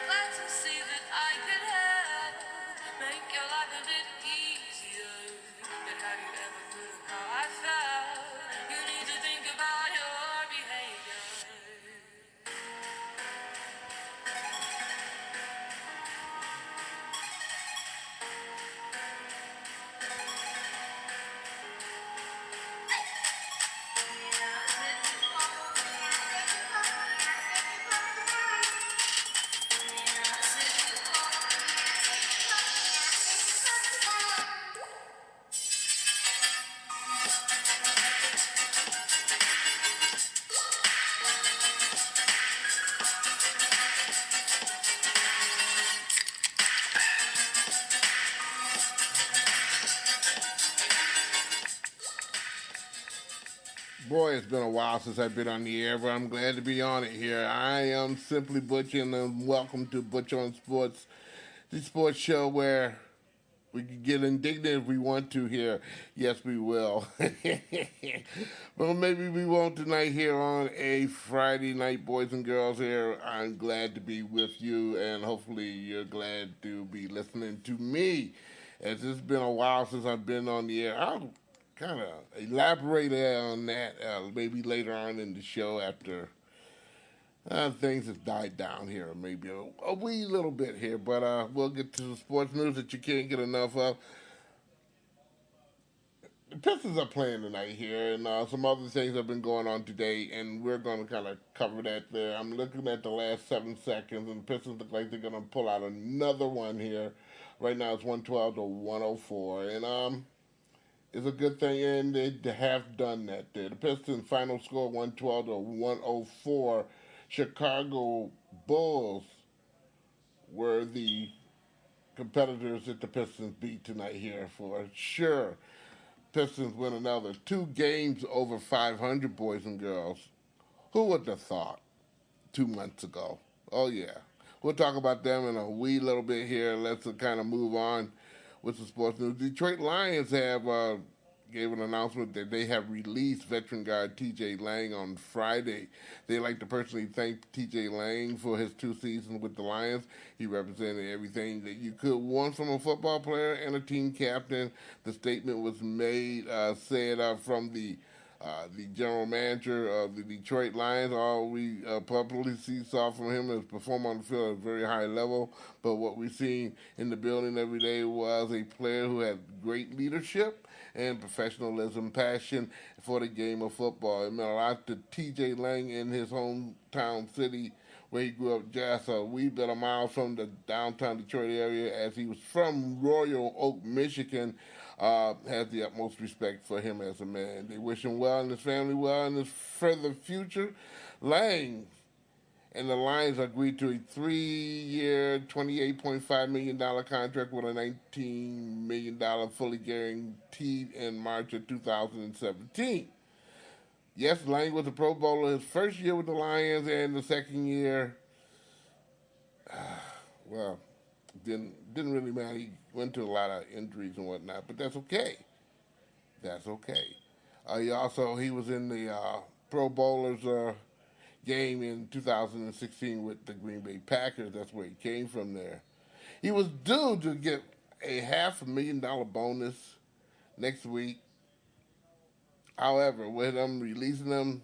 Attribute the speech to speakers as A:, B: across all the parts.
A: Glad to see that I could help make your life a bit easier. But have you ever thought of how I felt? You need to think about your behavior.
B: Boy, it's been a while since I've been on the air, but I'm glad to be on it here. I am simply Butch, and welcome to Butch On Sports, the sports show where we can get indignant if we want to here. Yes, we will. Well, maybe we won't tonight here on a Friday night, boys and girls. Here, I'm glad to be with you, and hopefully you're glad to be listening to me. As it's been a while since I've been on the air, I'll kind of elaborate on that maybe later on in the show after things have died down here, maybe a wee little bit here, but we'll get to the sports news that you can't get enough of. The Pistons are playing tonight here, and some other things have been going on today, and we're going to kind of cover that there. I'm looking at the last 7 seconds, and the Pistons look like they're going to pull out another one here. Right now it's 112 to 104, and it's a good thing, and they have done that there. The Pistons' final score 112 to 104. Chicago Bulls were the competitors that the Pistons beat tonight here for sure. Pistons win another 2 games over 500, boys and girls. Who would have thought 2 months ago? Oh, yeah. We'll talk about them in a wee little bit here. Let's kind of move on with the sports news. Detroit Lions have gave an announcement that they have released veteran guard T.J. Lang on Friday. They'd like to personally thank T.J. Lang for his 2 seasons with the Lions. He represented everything that you could want from a football player and a team captain. The statement was made, said from the general manager of the Detroit Lions. All we publicly saw from him is perform on the field at a very high level. But what we seen in the building every day was a player who had great leadership and professionalism, passion for the game of football. It meant a lot to T.J. Lang in his hometown city where he grew up, just a wee bit of miles from the downtown Detroit area, as he was from Royal Oak, Michigan. Has the utmost respect for him as a man. They wish him well and his family well in his further future. Lang and the Lions agreed to a 3-year, $28.5 million contract with a $19 million fully guaranteed in March of 2017. Yes, Lang was a Pro Bowler his first year with the Lions, and the second year, well, didn't really matter. He went to a lot of injuries and whatnot, but that's okay. That's okay. He was in the Pro Bowlers game in 2016 with the Green Bay Packers. That's where he came from there. He was due to get a $500,000 bonus next week. However, with them releasing him,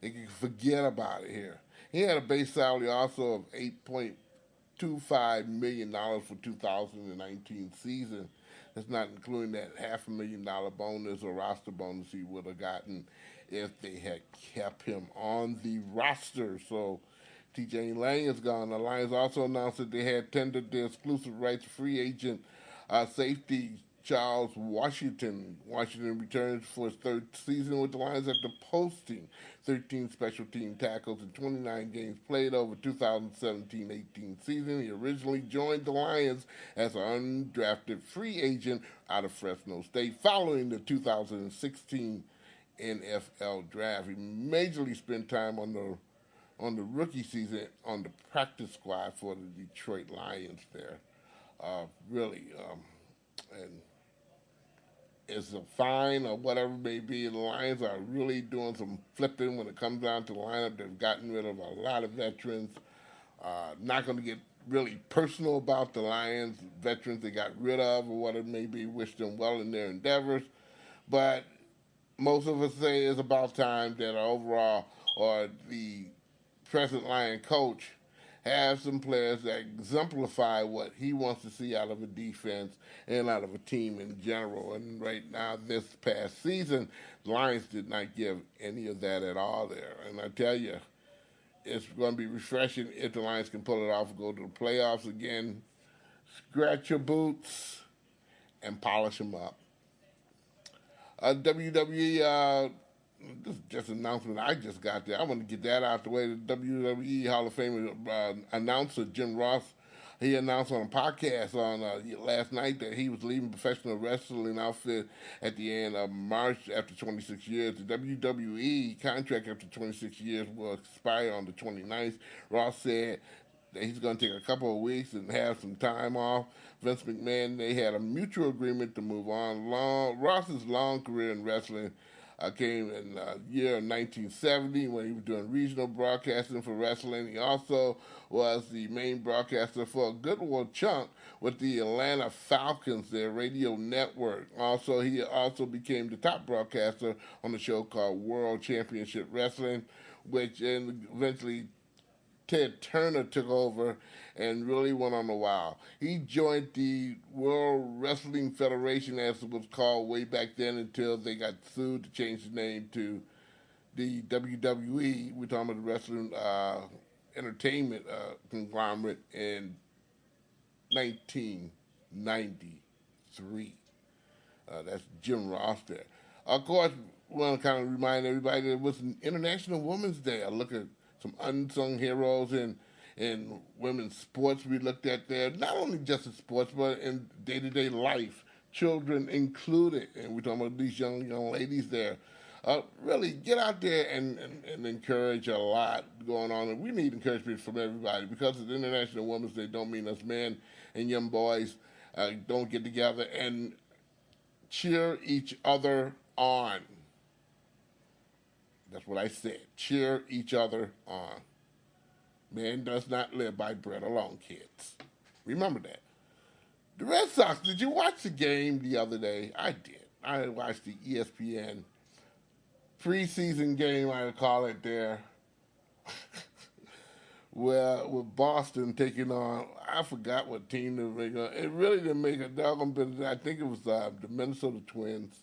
B: they can forget about it here. He had a base salary also of $8.25 million for 2019 season. That's not including that $500,000 bonus or roster bonus he would have gotten if they had kept him on the roster. So T.J. Lang is gone. The Lions also announced that they had tendered their exclusive rights free agent safety Charles Washington. Washington returns for his third season with the Lions after posting 13 special team tackles in 29 games played over 2017-18 season. He originally joined the Lions as an undrafted free agent out of Fresno State following the 2016 NFL draft. He majorly spent time on the rookie season on the practice squad for the Detroit Lions there. Really, and it's a fine or whatever it may be. The Lions are really doing some flipping when it comes down to the lineup. They've gotten rid of a lot of veterans. Not going to get really personal about the Lions, veterans they got rid of or what it may be. Wish them well in their endeavors. But most of us say it's about time that overall or the present Lion coach have some players that exemplify what he wants to see out of a defense and out of a team in general. And right now, this past season, the Lions did not give any of that at all there. And I tell you, it's going to be refreshing if the Lions can pull it off and go to the playoffs again. Scratch your boots and polish them up. WWE, this is just an announcement I just got there. I want to get that out the way. The WWE Hall of Fame announcer Jim Ross, he announced on a podcast on last night that he was leaving professional wrestling outfit at the end of March after 26 years. The WWE contract after 26 years will expire on the 29th. Ross said that he's going to take a couple of weeks and have some time off. Vince McMahon, they had a mutual agreement to move on. Ross's long career in wrestling came in the year 1970 when he was doing regional broadcasting for wrestling. He also was the main broadcaster for a good old chunk with the Atlanta Falcons, their radio network. Also, he also became the top broadcaster on the show called World Championship Wrestling, which eventually Ted Turner took over and really went on a while. He joined the World Wrestling Federation, as it was called way back then, until they got sued to change the name to the WWE. We're talking about the wrestling entertainment conglomerate in 1993. That's Jim Ross there. Of course, we want to kind of remind everybody that it was an International Women's Day. I look at some unsung heroes in women's sports we looked at there, not only just in sports, but in day-to-day life, children included. And we're talking about these young ladies there. Really get out there and encourage a lot going on. And we need encouragement from everybody because it's International Women's Day. Don't mean us men and young boys don't get together and cheer each other on. That's what I said. Cheer each other on. Man does not live by bread alone, kids. Remember that. The Red Sox, did you watch the game the other day? I did. I watched the ESPN preseason game, I would call it there. Well, with Boston taking on, I forgot what team they were making. It really didn't make a doggone bit. I think it was the Minnesota Twins.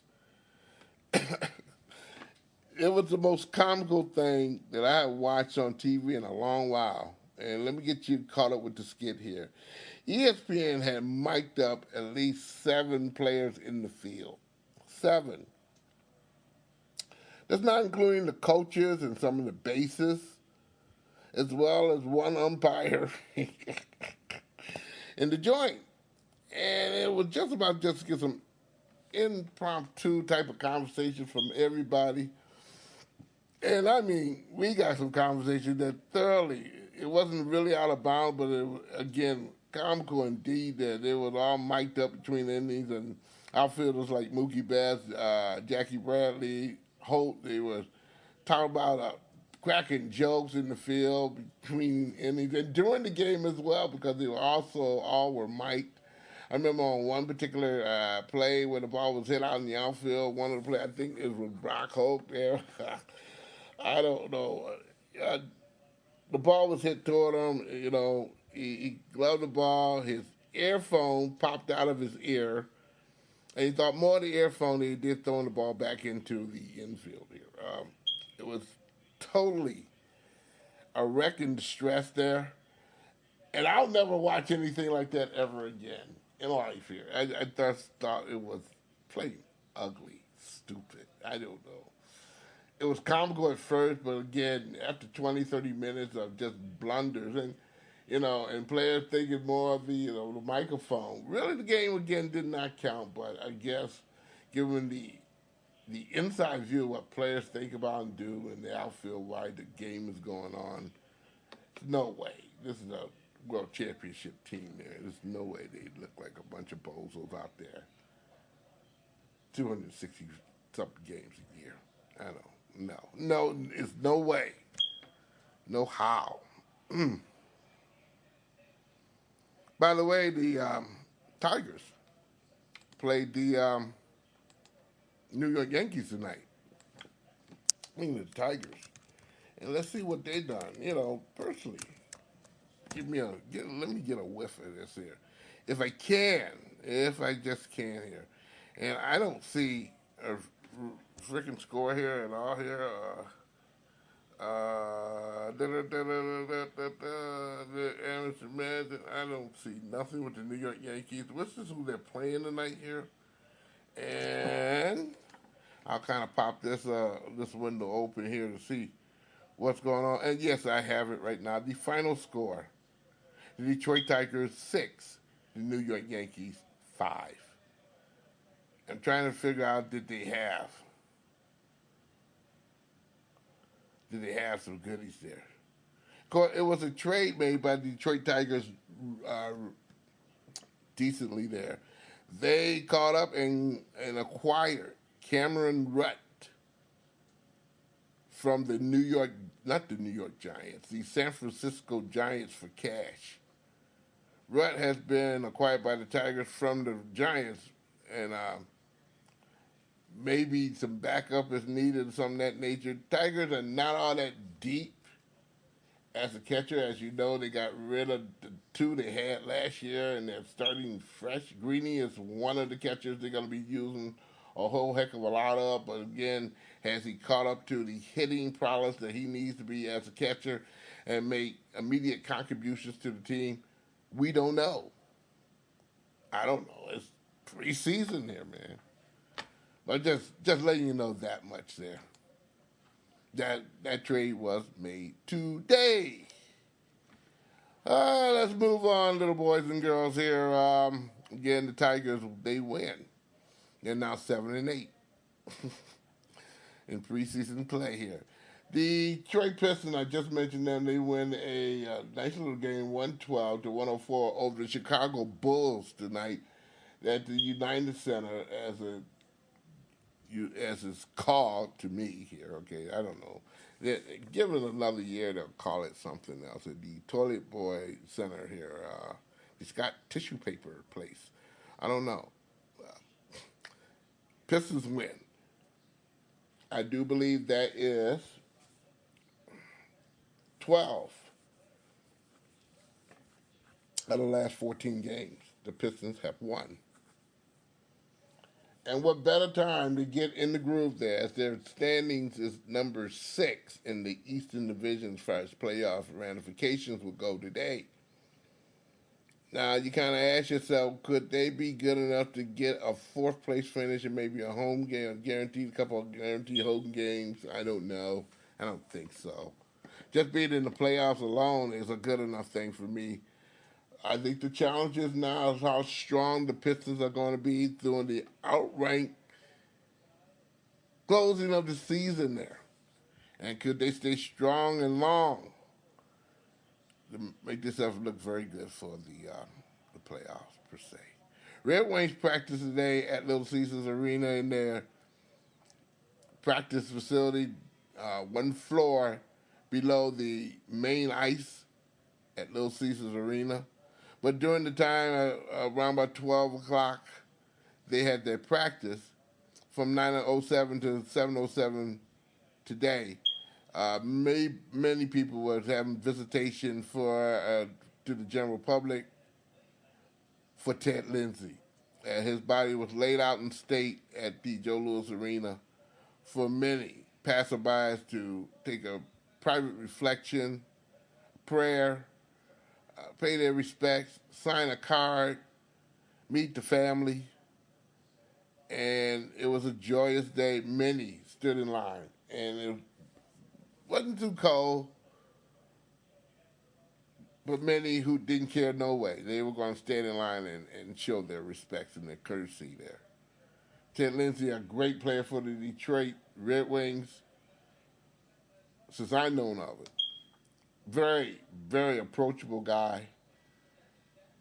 B: It was the most comical thing that I had watched on TV in a long while. And let me get you caught up with the skit here. ESPN had mic'd up at least 7 players in the field. 7. That's not including the coaches and some of the bases, as well as one umpire in the joint. And it was just about just to get some impromptu type of conversation from everybody. And I mean, we got some conversation that thoroughly, it wasn't really out of bounds, but it was, again, comical indeed that they was all mic'd up between the innings and outfielders like Mookie Betts, Jackie Bradley, Holt. They was talking about cracking jokes in the field between innings and during the game as well because they were also all were mic'd. I remember on one particular play where the ball was hit out in the outfield, one of the plays, I think it was Brock Holt there. I don't know. The ball was hit toward him. You know, he gloved the ball. His earphone popped out of his ear. And he thought more of the earphone than he did throwing the ball back into the infield here. It was totally a wreck and distress there. And I'll never watch anything like that ever again in life here. I just thought it was plain ugly, stupid. I don't know. It was comical at first, but again, after 20, 30 minutes of just blunders and players thinking more of the microphone. Really, the game again did not count, but I guess given the inside view of what players think about and do in the outfield while the game is going on, no way. This is a world championship team there. There's no way they look like a bunch of bozos out there. 260 something games a year. I don't know. No, it's no way. No how. By the way, the Tigers played the New York Yankees tonight. I mean the Tigers, and let's see what they done. You know, personally, let me get a whiff of this here, if I can, if I just can here, and I don't see a freaking score here at all here. The amateur man, I don't see nothing with the New York Yankees. What's this who they're playing tonight here? And I'll kind of pop this window open here to see what's going on. And yes, I have it right now. The final score: the Detroit Tigers 6, the New York Yankees 5. I'm trying to figure out did they have some goodies there? Of course, it was a trade made by the Detroit Tigers decently there. They caught up and acquired Cameron Rutt from the not the New York Giants, the San Francisco Giants for cash. Rutt has been acquired by the Tigers from the Giants, and maybe some backup is needed, something of that nature. Tigers are not all that deep as a catcher. As you know, they got rid of the two they had last year, and they're starting fresh. Greeny is one of the catchers they're going to be using a whole heck of a lot of, but again, has he caught up to the hitting prowess that he needs to be as a catcher and make immediate contributions to the team? We don't know. I don't know. It's preseason here, man. But just letting you know that much there. That trade was made today. Let's move on, little boys and girls here. Again, the Tigers, they win. They're now 7-8 in preseason play here. The Detroit Pistons, I just mentioned them, they win a nice little game, 112-104 over the Chicago Bulls tonight at the United Center as it's called to me here, okay? I don't know. Give it another year, they'll call it something else. At the Toilet Boy Center here. It's got tissue paper place. I don't know. Pistons win. I do believe that is 12 out of the last 14 games. The Pistons have won. And what better time to get in the groove there, as their standings is number 6 in the Eastern Division as far as playoff ramifications will go today. Now, you kind of ask yourself, could they be good enough to get a 4th place finish and maybe a home game, a couple of guaranteed home games? I don't know. I don't think so. Just being in the playoffs alone is a good enough thing for me. I think the challenge is now is how strong the Pistons are going to be during the outright closing of the season there. And could they stay strong and long to make themselves look very good for the playoffs, per se. Red Wings practice today at Little Caesars Arena in their practice facility, one floor below the main ice at Little Caesars Arena. But during the time, around about 12 o'clock, they had their practice from 9:07 to 7:07 today. Many people were having visitation to the general public for Ted Lindsay. His body was laid out in state at the Joe Louis Arena for many passerbys to take a private reflection, prayer, pay their respects, sign a card, meet the family, and it was a joyous day. Many stood in line, and it wasn't too cold, but many who didn't care no way. They were going to stand in line and show their respects and their courtesy there. Ted Lindsay, a great player for the Detroit Red Wings, since I've known of it. Very, very approachable guy.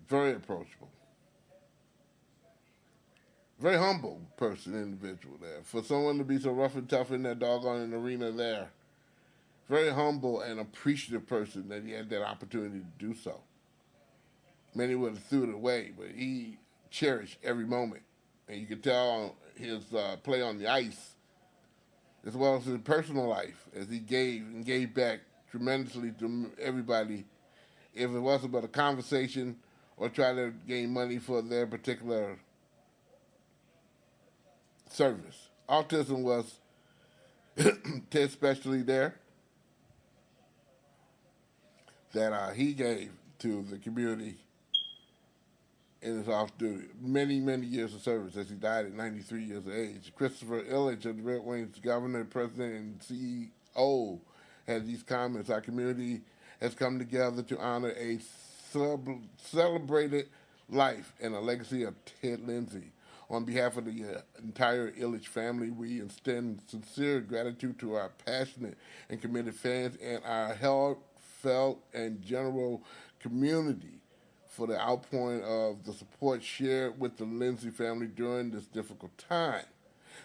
B: Very approachable. Very humble person, individual there. For someone to be so rough and tough in that doggone arena there. Very humble and appreciative person that he had that opportunity to do so. Many would have threw it away, but he cherished every moment. And you could tell his play on the ice, as well as his personal life, as he gave and gave back tremendously to everybody, if it wasn't but a conversation or try to gain money for their particular service. Autism was especially there that he gave to the community in his off duty. Many, many years of service as he died at 93 years of age. Christopher Illich of the Red Wings governor, president, and CEO had these comments. Our community has come together to honor a celebrated life and a legacy of Ted Lindsay. On behalf of the entire Illich family, we extend sincere gratitude to our passionate and committed fans and our heartfelt and general community for the outpouring of the support shared with the Lindsay family during this difficult time.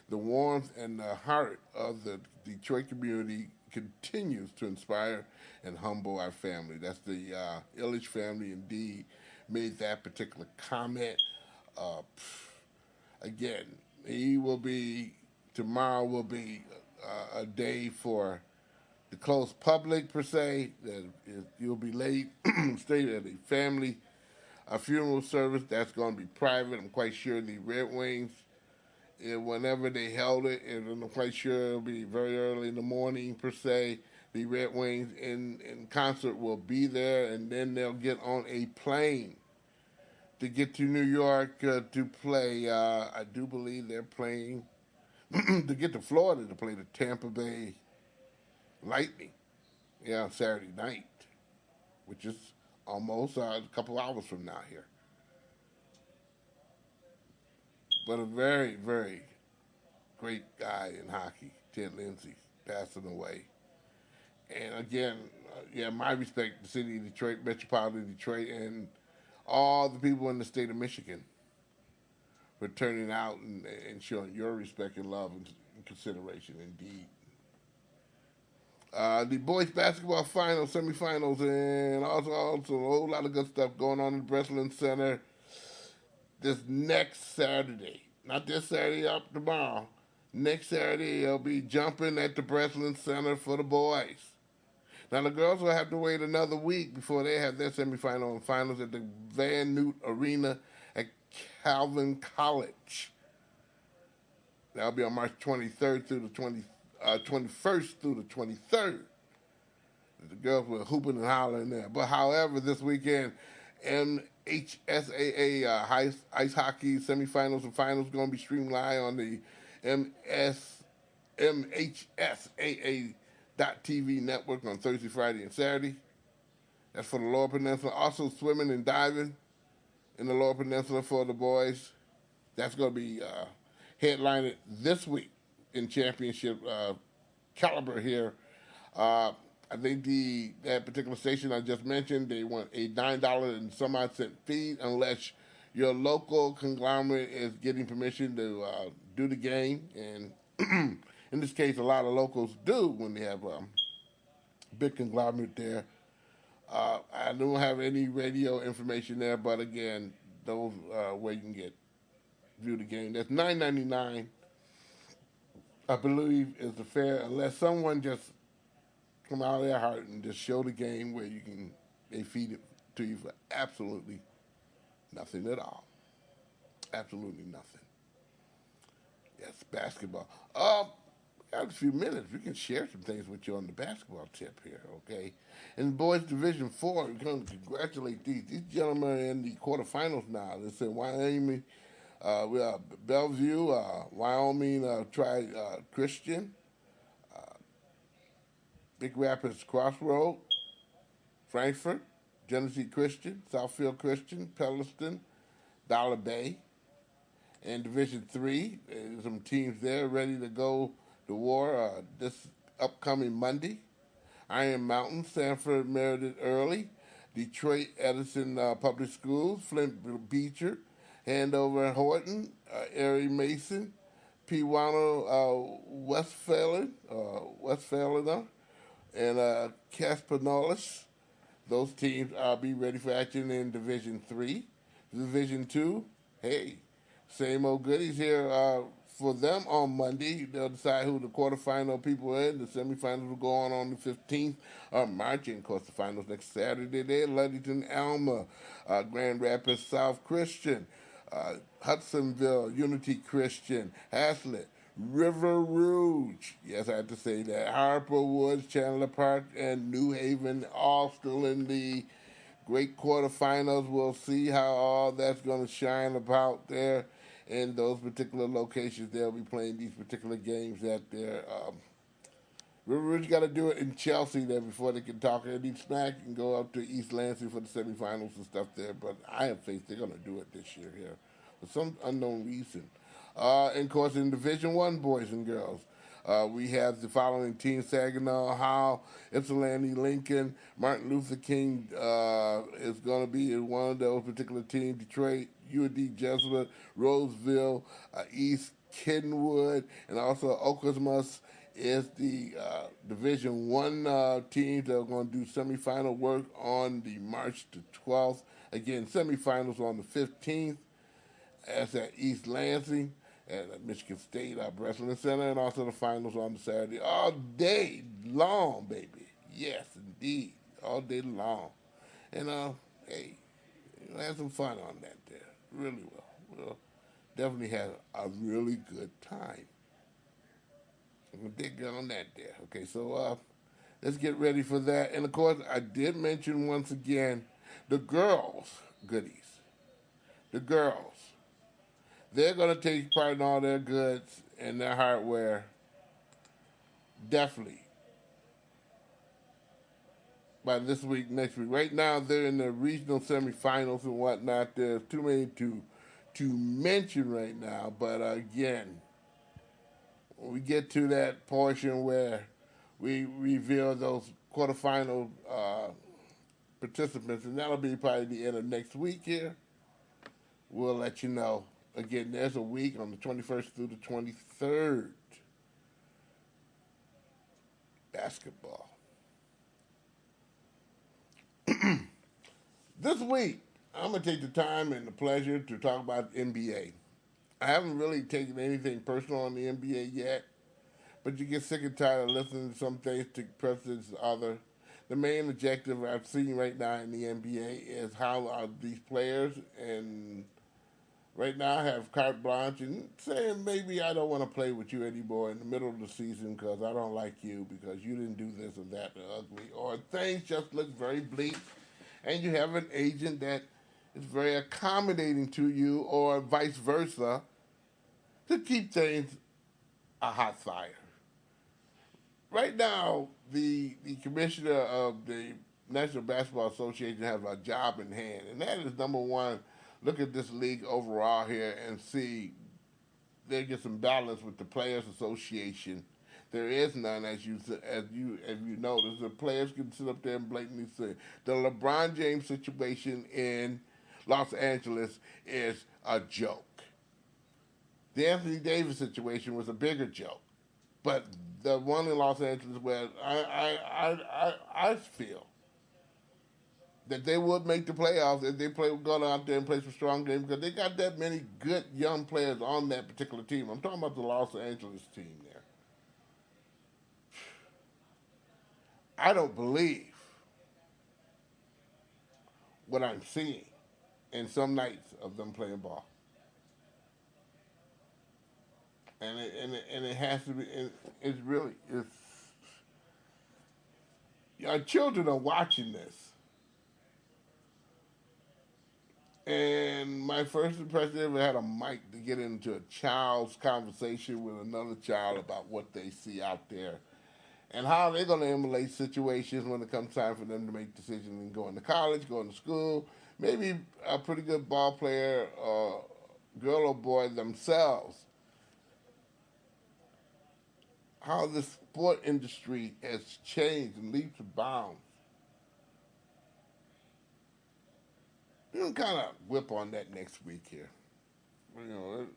B: The warmth and the heart of the Detroit community continues to inspire and humble our family. That's the Illich family indeed made that particular comment. Uh, Again, he will be, tomorrow will be a day for the close public, per se, that you'll be late, stay at a family a funeral service that's going to be private. I'm quite sure the Red Wings, whenever they held it, and I'm quite sure it'll be very early in the morning, per se. The Red Wings in concert will be there, and then they'll get on a plane to get to New York to play. I do believe they're playing to get to Florida to play the Tampa Bay Lightning. Yeah, Saturday night, which is almost a couple hours from now here. But a very, very great guy in hockey, Ted Lindsay, passing away. And again, yeah, my respect to the city of Detroit, metropolitan Detroit, and all the people in the state of Michigan for turning out and showing your respect and love and consideration, indeed. The boys basketball finals, semifinals, and also a whole lot of good stuff going on in the Breslin Center this next Saturday. Not this Saturday, up tomorrow. Next Saturday, they'll be jumping at the Breslin Center for the boys. Now, the girls will have to wait another week before they have their semifinal and finals at the Van Newt Arena at Calvin College. That'll be on March 23rd through the 21st through the 23rd. The girls were hooping and hollering there. But however, this weekend, MHSAA ice hockey semifinals and finals going to be streamed live on the MHSAA.TV network on Thursday, Friday, and Saturday. That's for the Lower Peninsula. Also, swimming and diving in the Lower Peninsula for the boys. That's going to be headlined this week in championship caliber here. I think that particular station I just mentioned, they want a $9 and some odd cent fee unless your local conglomerate is getting permission to do the game. And in this case, a lot of locals do when they have a big conglomerate there. I don't have any radio information there, but again, those where you can view the game. That's $9.99. I believe is the fare, unless someone just come out of their heart and just show the game where they feed it to you for absolutely nothing at all. Absolutely nothing. Yes, basketball. Got a few minutes. We can share some things with you on the basketball tip here, okay? In boys Division 4, we're going to congratulate these gentlemen are in the quarterfinals now. It's in Wyoming. We have Bellevue, Wyoming Christian, Big Rapids Crossroad, Frankfort, Genesee Christian, Southfield Christian, Pelliston, Dollar Bay. And Division 3, there's some teams there ready to go to war this upcoming Monday. Iron Mountain, Sanford Meredith Early, Detroit Edison Public Schools, Flint Beecher, Andover Horton, Erie Mason, Pewaukee Westphalen, and Caspanolis, Those teams be ready for action in Division 3. Division 2, hey, same old goodies here for them on Monday. They'll decide who the quarterfinal people are in. The semifinals will go on the 15th of March. And, of course, the finals next Saturday there. Ludington, Alma, Grand Rapids South Christian, Hudsonville, Unity Christian, Haslett, River Rouge. Yes, I had to say that. Harper Woods, Chandler Park, and New Haven all still in the great quarterfinals. We'll see how all that's going to shine about there in those particular locations. They'll be playing these particular games at their. River Rouge got to do it in Chelsea there before they can talk any smack and go up to East Lansing for the semifinals and stuff there. But I have faith they're going to do it this year here for some unknown reason. And of course, in Division One, boys and girls, we have the following teams: Saginaw, Howell, Ypsilanti, Lincoln, Martin Luther King is going to be in one of those particular teams. Detroit, UD Jesuit, Roseville, East Kenwood, and also Okemos is the Division One teams that are going to do semifinal work on the March the 12th. Again, semifinals on the 15th. That's at East Lansing at Michigan State Wrestling Center, and also the finals on the Saturday. All day long, baby. Yes, indeed. All day long. And, hey, we'll have some fun on that there. Really will. We'll definitely have a really good time. I'm going to dig on that there. Okay, so let's get ready for that. And, of course, I did mention once again the girls' goodies. The girls. They're going to take part in all their goods and their hardware. Definitely. By this week, next week. Right now, they're in the regional semifinals and whatnot. There's too many to mention right now. But again, when we get to that portion where we reveal those quarterfinal participants, and that'll be probably the end of next week here, we'll let you know. Again, there's a week on the 21st through the 23rd. Basketball. This week, I'm going to take the time and the pleasure to talk about NBA. I haven't really taken anything personal on the NBA yet, but you get sick and tired of listening to some things to precedence other. The main objective I've seen right now in the NBA is how these players and right now I have carte blanche and saying maybe I don't want to play with you anymore in the middle of the season because I don't like you because you didn't do this or that or ugly or things just look very bleak and you have an agent that is very accommodating to you or vice versa to keep things a hot fire. Right now, the commissioner of the National Basketball Association has a job in hand, and that is number one, look at this league overall here and see there get some balance with the Players Association. There is none, as you notice. The players can sit up there and blatantly say the LeBron James situation in Los Angeles is a joke. The Anthony Davis situation was a bigger joke, but the one in Los Angeles where I feel that they would make the playoffs if they go out there and play some strong games because they got that many good young players on that particular team. I'm talking about the Los Angeles team there. I don't believe what I'm seeing in some nights of them playing ball. And it has to be, it's really, our children are watching this. And my first impression ever had a mic to get into a child's conversation with another child about what they see out there and how they're going to emulate situations when it comes time for them to make decisions and going to college, going to school, maybe a pretty good ball player, girl or boy themselves. How the sport industry has changed in leaps and bounds. We're going to kind of whip on that next week here. You know,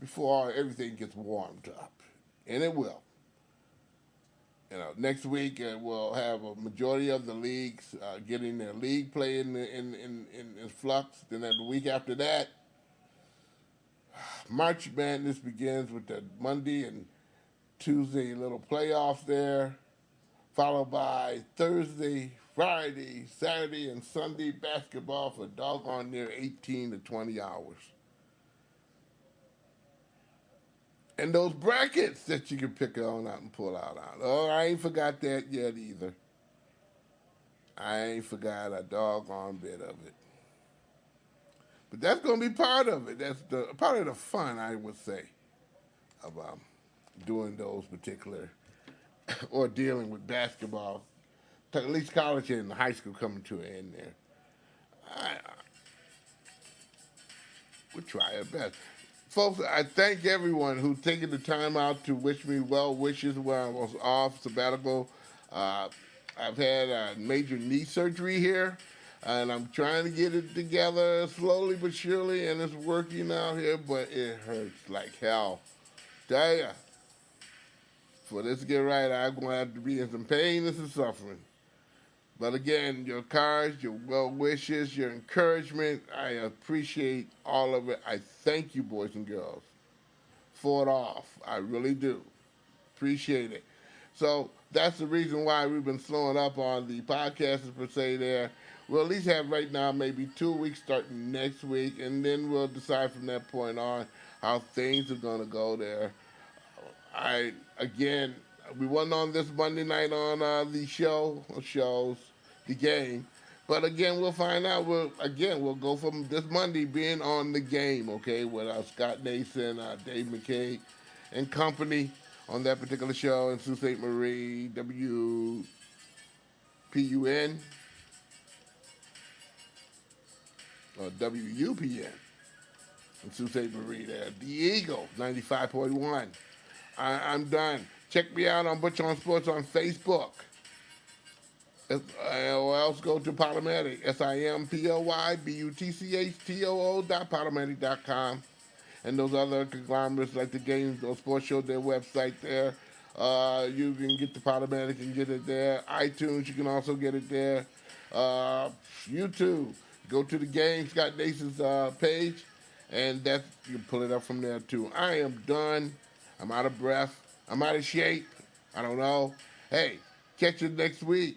B: before everything gets warmed up. And it will. Next week we'll have a majority of the leagues getting their league play in flux. Then the week after that, March Madness begins with the Monday and Tuesday little playoffs there, followed by Thursday, Friday, Saturday, and Sunday basketball for doggone near 18 to 20 hours. And those brackets that you can pick on out and pull out on. Oh, I ain't forgot that yet either. I ain't forgot a doggone bit of it. But that's going to be part of it. That's the part of the fun, I would say, of doing those particular or dealing with basketball, at least college and high school coming to an end there. We'll try our best. Folks, I thank everyone who's taken the time out to wish me well wishes while I was off sabbatical. I've had a major knee surgery here, and I'm trying to get it together slowly but surely, and it's working out here, but it hurts like hell. Tell ya, for this to get right, I'm going to have to be in some pain and some suffering. But again, your cards, your well wishes, your encouragement, I appreciate all of it. I thank you, boys and girls, for it off. I really do. Appreciate it. So that's the reason why we've been slowing up on the podcasts per se there. We'll at least have right now maybe 2 weeks starting next week, and then we'll decide from that point on how things are going to go there. We wasn't on this Monday night on the shows, the game. But again, we'll find out. We'll go from this Monday being on the game, okay, with Scott Nason, Dave McKay, and company on that particular show in Sault Ste. Marie, WPUN, or WUPN in Sault Ste. Marie there. The Eagle, 95.1. I'm done. Check me out on Butch On Sports on Facebook. Or else go to Podomatic, SIMPLYBUTCHTOO.podomatic.com. And those other conglomerates like the games, those sports shows, their website there. You can get the Podomatic and get it there. iTunes, you can also get it there. YouTube, go to the game, Scott Nason's page, and you can pull it up from there too. I am done. I'm out of breath. I'm out of shape. I don't know. Hey, catch you next week.